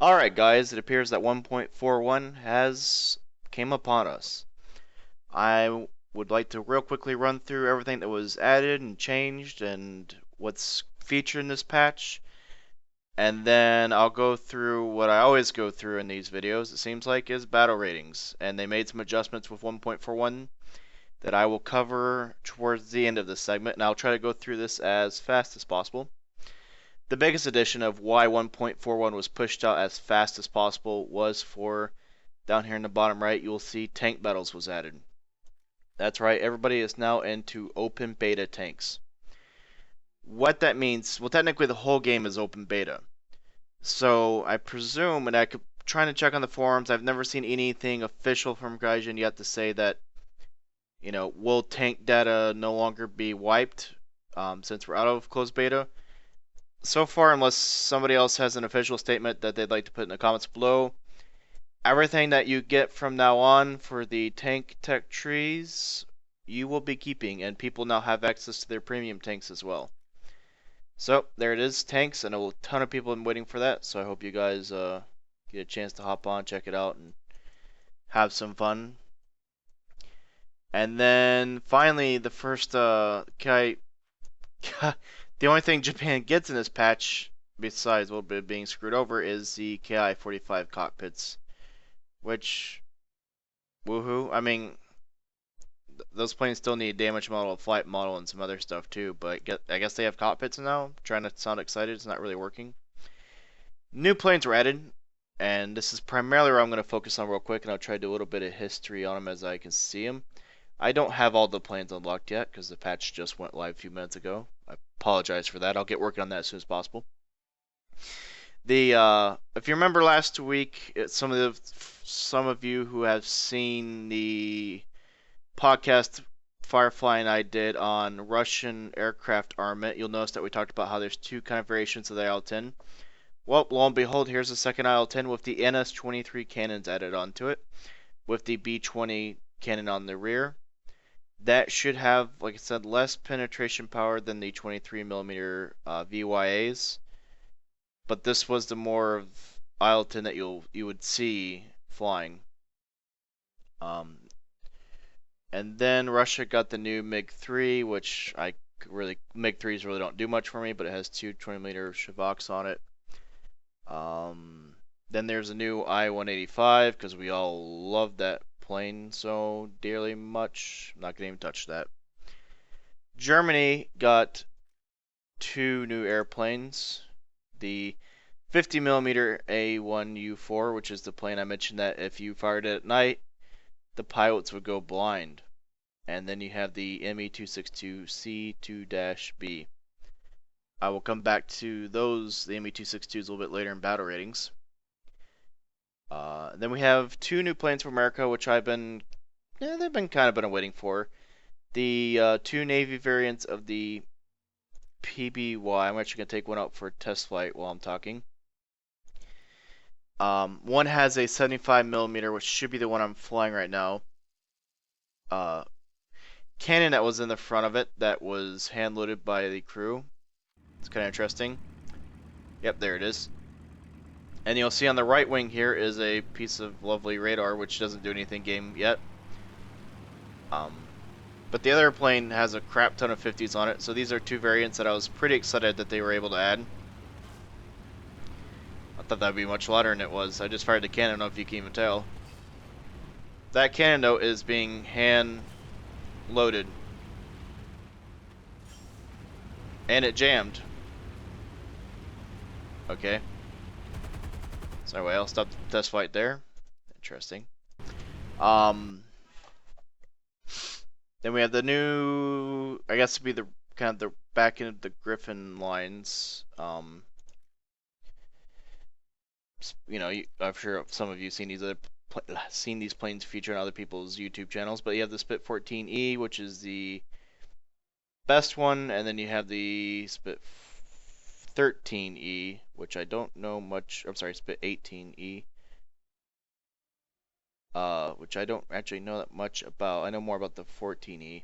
Alright guys, it appears that 1.41 has came upon us. I would like to real quickly run through everything that was added and changed and what's featured in this patch. And then I'll go through what I always go through in these videos, it seems like, is battle ratings. And they made some adjustments with 1.41 that I will cover towards the end of this segment. And I'll try to go through this as fast as possible. The biggest addition of why 1.41 was pushed out as fast as possible was for, down here in the bottom right, you'll see tank battles was added. That's right, everybody is now into open beta tanks. What that means, well, technically the whole game is open beta. So I presume, and I could trying to check on the forums, I've never seen anything official from Gaijin yet to say that, will tank data no longer be wiped since we're out of closed beta. So far, unless somebody else has an official statement that they'd like to put in the comments below, everything that you get from now on for the tank tech trees, you will be keeping, and people now have access to their premium tanks as well. So, there it is, tanks, and a ton of people have been waiting for that, so I hope you guys get a chance to hop on, check it out, and have some fun. And then, finally, the first, the only thing Japan gets in this patch, besides a little bit of being screwed over, is the Ki-45 cockpits. Which, woohoo. I mean, those planes still need damage model, flight model, and some other stuff too, but I guess they have cockpits now. I'm trying to sound excited, it's not really working. New planes were added, and this is primarily where I'm going to focus on real quick, and I'll try to do a little bit of history on them as I can see them. I don't have all the planes unlocked yet because the patch just went live a few minutes ago. I apologize for that. I'll get working on that as soon as possible. If you remember last week, some of you who have seen the podcast Firefly and I did on Russian aircraft armament, you'll notice that we talked about how there's two kind of variations of the IL-10. Well, lo and behold, here's the second IL-10 with the NS-23 cannons added onto it, with the B-20 cannon on the rear. That should have, like I said, less penetration power than the 23mm VYAs, but this was the more of IL-10 that you would see flying. And then Russia got the new MiG-3, which MiG-3s really don't do much for me, but it has two 20mm Shavaks on it. Then there's a new I-185, because we all love that plane so dearly much. I'm not going to even touch that. Germany got two new airplanes. The 50mm A1U4, which is the plane I mentioned that if you fired it at night, the pilots would go blind. And then you have the ME262C2-B. I will come back to those, the ME262s, a little bit later in battle ratings. Then we have two new planes from America, which they've been kind of been waiting for. The two Navy variants of the PBY. I'm actually going to take one out for a test flight while I'm talking. One has a 75mm, which should be the one I'm flying right now. Cannon that was in the front of it that was hand loaded by the crew. It's kind of interesting. Yep, there it is. And you'll see on the right wing here is a piece of lovely radar, which doesn't do anything game yet. But the other plane has a crap ton of 50s on it, so these are two variants that I was pretty excited that they were able to add. I thought that would be much louder than it was. I just fired the cannon, I don't know if you can even tell. That cannon, though, is being hand loaded. And it jammed. Okay. So anyway, I'll stop the test flight there. Interesting. Then we have the new, I guess, to be the kind of the back end of the Griffin lines. I'm sure some of you seen these planes featured on other people's YouTube channels, but you have the Spit 14E, which is the best one, and then you have the Spit 13E, which I don't know much. I'm sorry, Spit 18E. Which I don't actually know that much about. I know more about the 14E.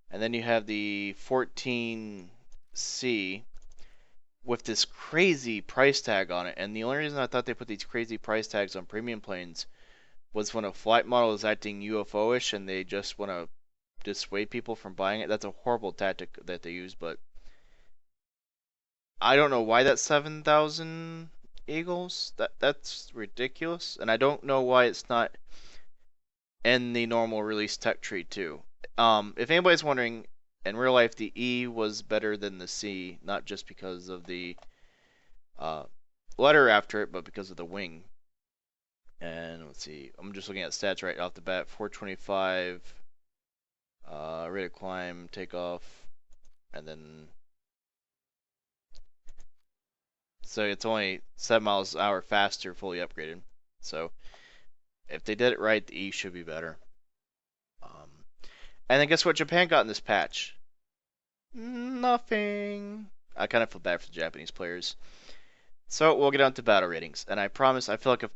And then you have the 14C, with this crazy price tag on it. And the only reason I thought they put these crazy price tags on premium planes was when a flight model is acting UFO-ish and they just want to dissuade people from buying it. That's a horrible tactic that they use, but I don't know why that's 7,000 Eagles. That's ridiculous, and I don't know why it's not in the normal release tech tree too. If anybody's wondering, in real life the E was better than the C, not just because of the uh, letter after it, but because of the wing. And let's see, I'm just looking at stats right off the bat. 425 rate of climb, takeoff, and then so it's only 7 miles an hour faster, fully upgraded. So if they did it right, the E should be better. Um, and then guess what Japan got in this patch? Nothing. I kind of feel bad for the Japanese players. So we'll get on to battle ratings, and I promise I feel like a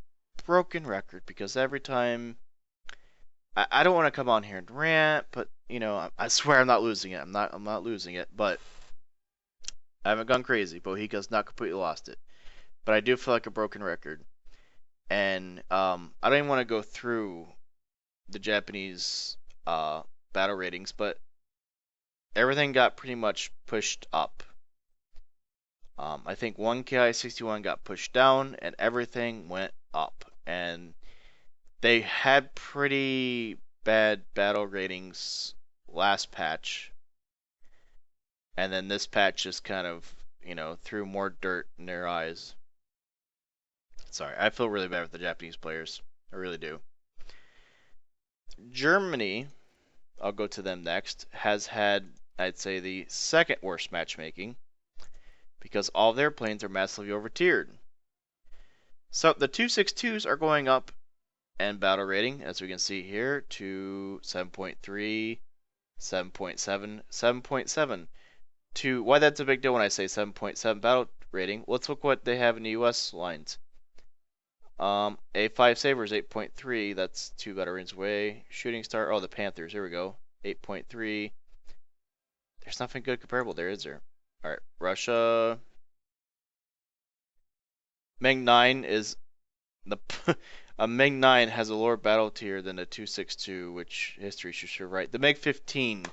broken record because every time I don't want to come on here and rant, but you know I swear I'm not losing it. I'm not losing it, but I haven't gone crazy. Bohika's not completely lost it, but I do feel like a broken record, and I don't even want to go through the Japanese battle ratings, but everything got pretty much pushed up. I think 1KI61 got pushed down, and everything went up. And they had pretty bad battle ratings last patch, and then this patch just kind of, threw more dirt in their eyes. Sorry, I feel really bad with the Japanese players. I really do. Germany, I'll go to them next, has had, I'd say, the second worst matchmaking because all their planes are massively over-tiered. So the 262s are going up in battle rating, as we can see here, to 7.3, 7.7, 7.7. To why that's a big deal when I say 7.7 battle rating, let's look what they have in the US lines. A5 Sabres 8.3, that's 2 battle ratings away. Shooting Star, oh, the Panthers, here we go, 8.3. There's nothing good comparable there, is there? Alright, Russia. MiG-9 is the a MiG-9 has a lower battle tier than a 262, which history should show right. The MiG-15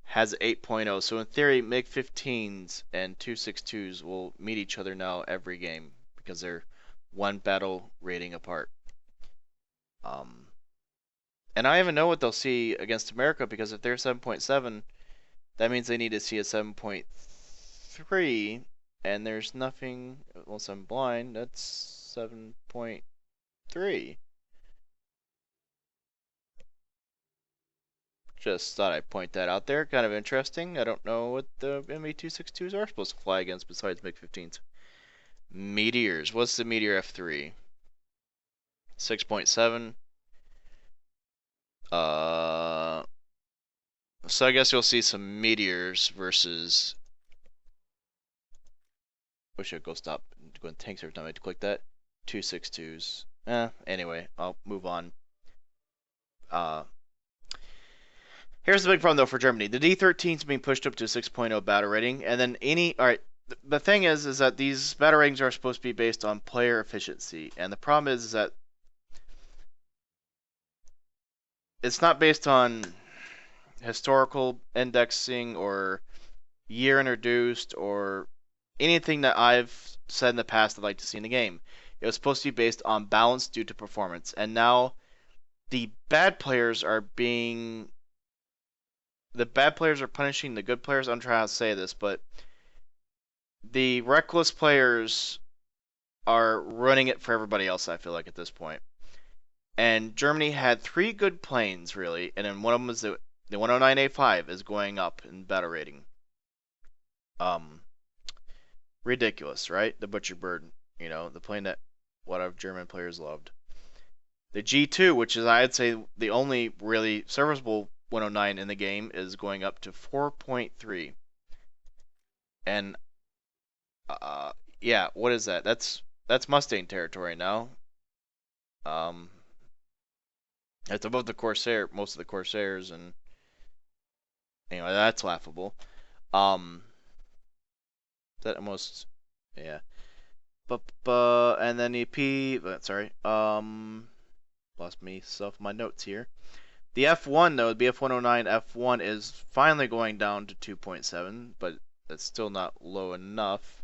has 8.0, so in theory, MiG-15s and 262s will meet each other now every game because they're one battle rating apart. And I even know what they'll see against America because if they're 7.7, that means they need to see a 7.3, and there's nothing, unless I'm blind, that's 7.3. Just thought I'd point that out there. Kind of interesting. I don't know what the ME262s are supposed to fly against besides MiG-15s. Meteors. What's the Meteor F3? 6.7. So I guess you'll see some Meteors versus... Wish I'd go stop going tanks every time I click that. 262s. Anyway, I'll move on. Here's the big problem, though, for Germany. The D13 is being pushed up to 6.0 battle rating, and then alright, the thing is that these battle ratings are supposed to be based on player efficiency, and the problem is that it's not based on historical indexing or year introduced or anything that I've said in the past I'd like to see in the game. It was supposed to be based on balance due to performance, and now the bad players are punishing the good players. I'm trying to say this, but the reckless players are running it for everybody else, I feel like, at this point. And Germany had 3 good planes, really, and then one of them was the 109A5 is going up in battle rating. Ridiculous, right? The Butcher Bird, the plane that a lot of German players loved. The G2, which is, I'd say, the only really serviceable 109 in the game, is going up to 4.3. And yeah, what is that? That's Mustang territory now. It's above the Corsair, most of the Corsairs, and anyway, that's laughable. Is that almost Yeah. And then the P. Sorry. Lost myself my notes here. The F1 though, the BF109 F1 is finally going down to 2.7, but that's still not low enough.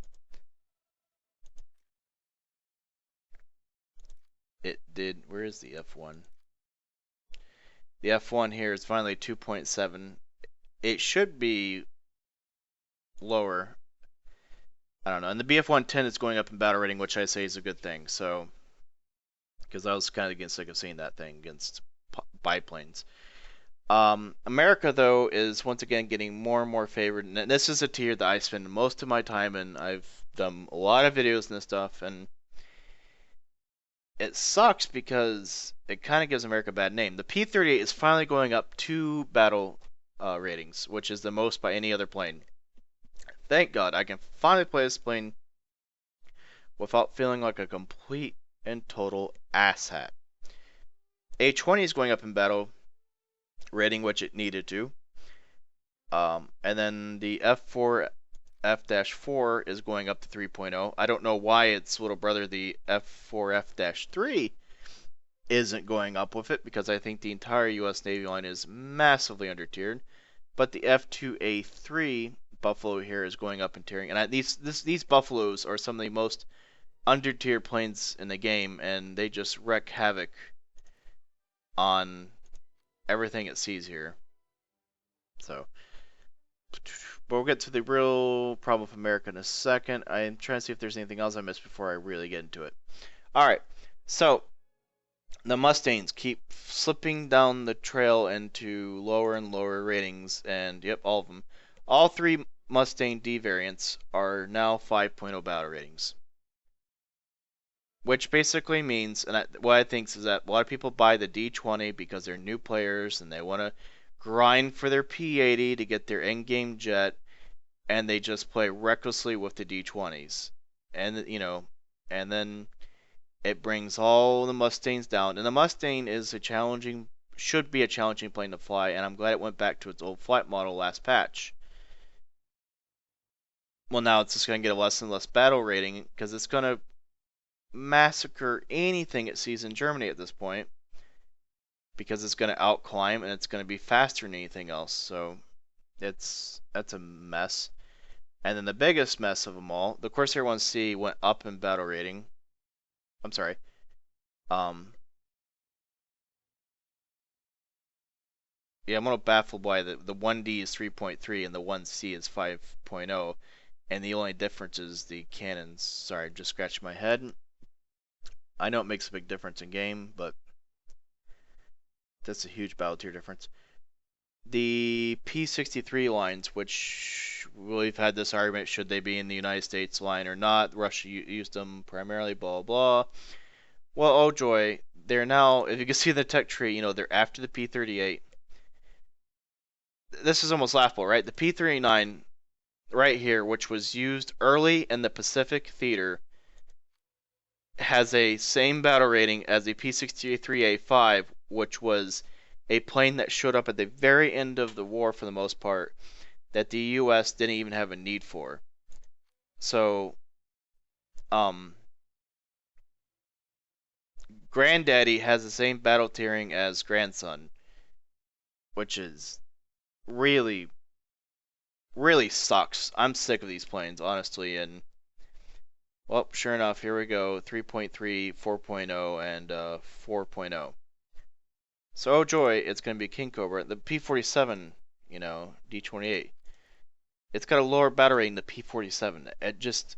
It did. Where is the F1? The F1 here is finally 2.7. It should be lower. I don't know. And the BF110 is going up in battle rating, which I say is a good thing. So, because I was kind of getting sick of seeing that thing against biplanes. America, though, is once again getting more and more favored. And this is a tier that I spend most of my time in. I've done a lot of videos and this stuff, and it sucks because it kind of gives America a bad name. The P-38 is finally going up 2 battle ratings, which is the most by any other plane. Thank God, I can finally play this plane without feeling like a complete and total asshat. A-20 is going up in battle rating, which it needed to. And then the F4 F-4 is going up to 3.0. I don't know why its little brother, the F4 F-3, isn't going up with it, because I think the entire U.S. Navy line is massively under-tiered. But the F2A3 Buffalo here is going up in tiering, and these Buffaloes are some of the most under-tiered planes in the game, and they just wreak havoc on everything it sees here. So, but we'll get to the real problem with America in a second. I'm trying to see if there's anything else I missed before I really get into it. All right, so the Mustangs keep slipping down the trail into lower and lower ratings, and yep, all of them. All 3 Mustang D variants are now 5.0 battle ratings. Which basically means, and what I think is that a lot of people buy the D20 because they're new players and they want to grind for their P80 to get their end-game jet, and they just play recklessly with the D20s. And, and then it brings all the Mustangs down. And the Mustang is should be a challenging plane to fly, and I'm glad it went back to its old flight model last patch. Well, now it's just going to get a less and less battle rating, because it's going to massacre anything it sees in Germany at this point, because it's going to outclimb and it's going to be faster than anything else. So that's a mess. And then the biggest mess of them all, the Corsair 1C went up in battle rating. I'm sorry. Yeah, I'm a little baffled why the 1D is 3.3 and the 1C is 5.0, and the only difference is the cannons. Sorry, just scratched my head. I know it makes a big difference in game, but that's a huge battle tier difference. The P-63 lines, which we've had this argument, should they be in the United States line or not? Russia used them primarily, blah, blah. Well, oh joy, they're now, if you can see the tech tree, they're after the P-38. This is almost laughable, right? The P-39 right here, which was used early in the Pacific Theater, has a same battle rating as the P-63A5, which was a plane that showed up at the very end of the war for the most part, that the U.S. didn't even have a need for. So, Granddaddy has the same battle tiering as Grandson, which is really, really sucks. I'm sick of these planes, honestly, and well, sure enough, here we go, 3.3, 4.0, and 4.0. So, oh joy, it's going to be King Cobra. The P-47, D-28. It's got a lower battle rating than the P-47.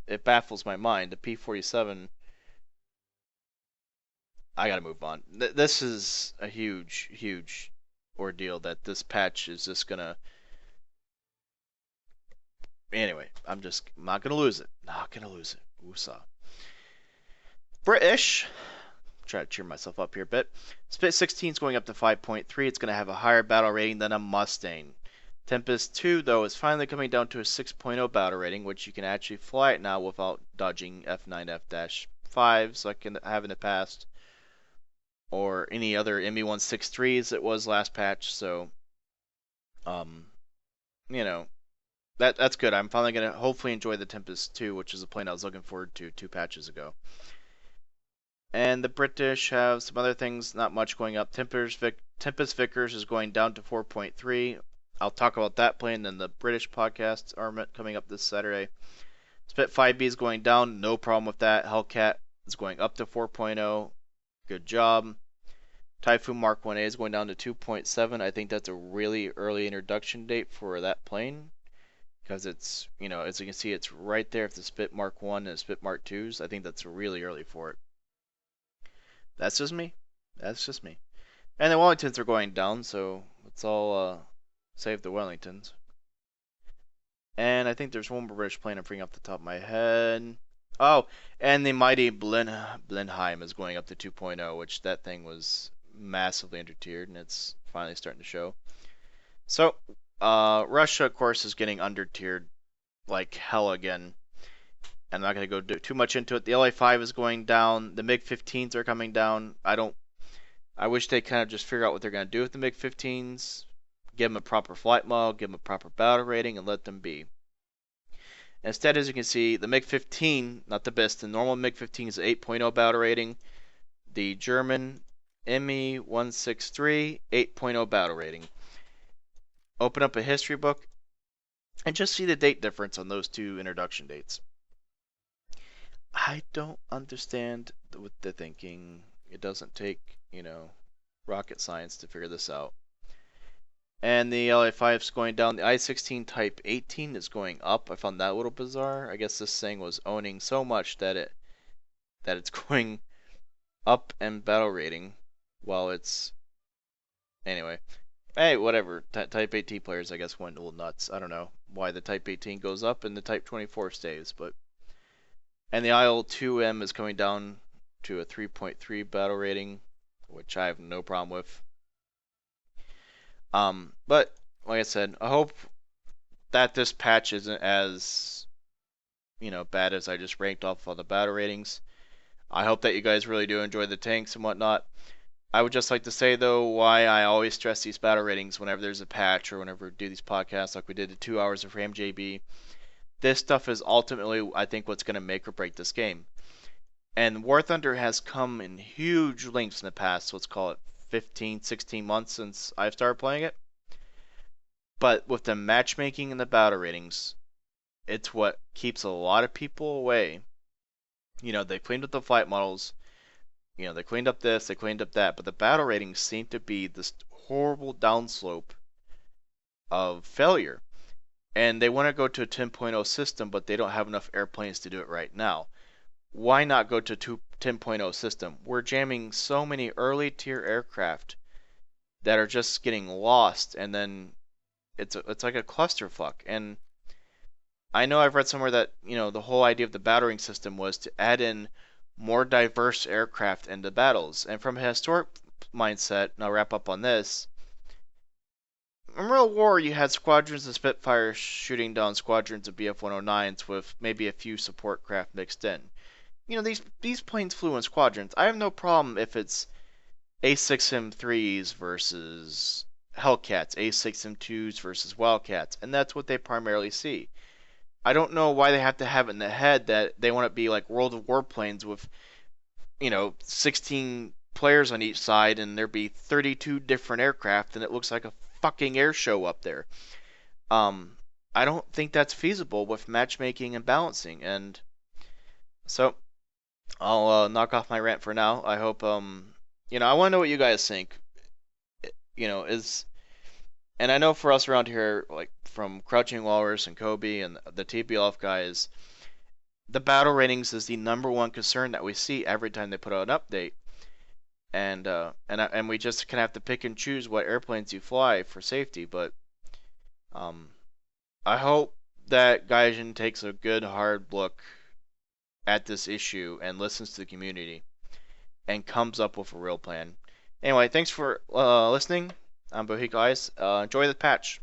It baffles my mind. The P-47, I gotta move on. This is a huge, huge ordeal that this patch is just gonna... Anyway, I'm not gonna lose it. Not gonna lose it. Woosah. British. Try to cheer myself up here a bit. Spit 16 is going up to 5.3. It's going to have a higher battle rating than a Mustang. Tempest 2, though, is finally coming down to a 6.0 battle rating, which you can actually fly it now without dodging F9, F-5s like I have in the past, or any other ME-163s it was last patch. So, you know, That's good. I'm finally gonna hopefully enjoy the Tempest 2, which is a plane I was looking forward to 2 patches ago. And the British have some other things, not much going up. Tempest Vickers is going down to 4.3. I'll talk about that plane in the British podcast armament coming up this Saturday. Spitfire B is going down, no problem with that. Hellcat is going up to 4.0. Good job. Typhoon Mark 1A is going down to 2.7. I think that's a really early introduction date for that plane because it's, as you can see, it's right there with the Spit Mark 1 and Spit Mark 2s. I think that's really early for it. That's just me. That's just me. And the Wellingtons are going down, so let's all save the Wellingtons. And I think there's one more British plane I'm bringing off the top of my head. Oh, and the mighty Blenheim is going up to 2.0, which that thing was massively undertiered, and it's finally starting to show. So, Russia, of course, is getting undertiered like hell again. I'm not going to go too much into it. The LA-5 is going down. The MiG-15s are coming down. I wish they kind of just figure out what they're going to do with the MiG-15s. Give them a proper flight model, give them a proper battle rating, and let them be. Instead, as you can see, the MiG-15, not the best, the normal MiG-15 is 8.0 battle rating. The German Me-163, 8.0 battle rating. Open up a history book and just see the date difference on those two introduction dates. I don't understand what they're thinking. It doesn't take, rocket science to figure this out. And the LA-5 is going down. The I-16 Type 18 is going up. I found that a little bizarre. I guess this thing was owning so much that it's going up in battle rating while it's... Anyway. Hey, whatever. Type 18 players, I guess, went a little nuts. I don't know why the Type 18 goes up and the Type 24 stays, but... And the IL-2M is coming down to a 3.3 battle rating, which I have no problem with. But like I said, I hope that this patch isn't as bad as I just ranked off all the battle ratings. I hope that you guys really do enjoy the tanks and whatnot. I would just like to say though why I always stress these battle ratings whenever there's a patch or whenever we do these podcasts like we did the 2 hours of Ram JB. This stuff is ultimately, I think, what's going to make or break this game. And War Thunder has come in huge lengths in the past, let's call it 15, 16 months since I've started playing it. But with the matchmaking and the battle ratings, it's what keeps a lot of people away. They cleaned up the flight models. They cleaned up this, they cleaned up that, but the battle ratings seem to be this horrible downslope of failure. And they want to go to a 10.0 system, but they don't have enough airplanes to do it right now. Why not go to a 10.0 system? We're jamming so many early tier aircraft that are just getting lost, and then it's like a clusterfuck. And I know I've read somewhere that the whole idea of the battering system was to add in more diverse aircraft into battles. And from a historic mindset, and I'll wrap up on this. In Real War, you had squadrons of Spitfires shooting down squadrons of BF-109s with maybe a few support craft mixed in. These planes flew in squadrons. I have no problem if it's A6M3s versus Hellcats, A6M2s versus Wildcats, and that's what they primarily see. I don't know why they have to have it in the head that they want to be like World of Warplanes with, 16 players on each side and there be 32 different aircraft and it looks like a fucking air show up there. I don't think that's feasible with matchmaking and balancing, and so I'll knock off my rant for now. I hope I want to know what you guys think. And I know for us around here, like from Crouching Walrus and Kobe and the TBLF guys, the battle ratings is the number one concern that we see every time they put out an update. And we just kind of have to pick and choose what airplanes you fly for safety. But I hope that Gaijin takes a good hard look at this issue and listens to the community and comes up with a real plan. Anyway, thanks for listening. I'm Bohika Ice. Enjoy the patch.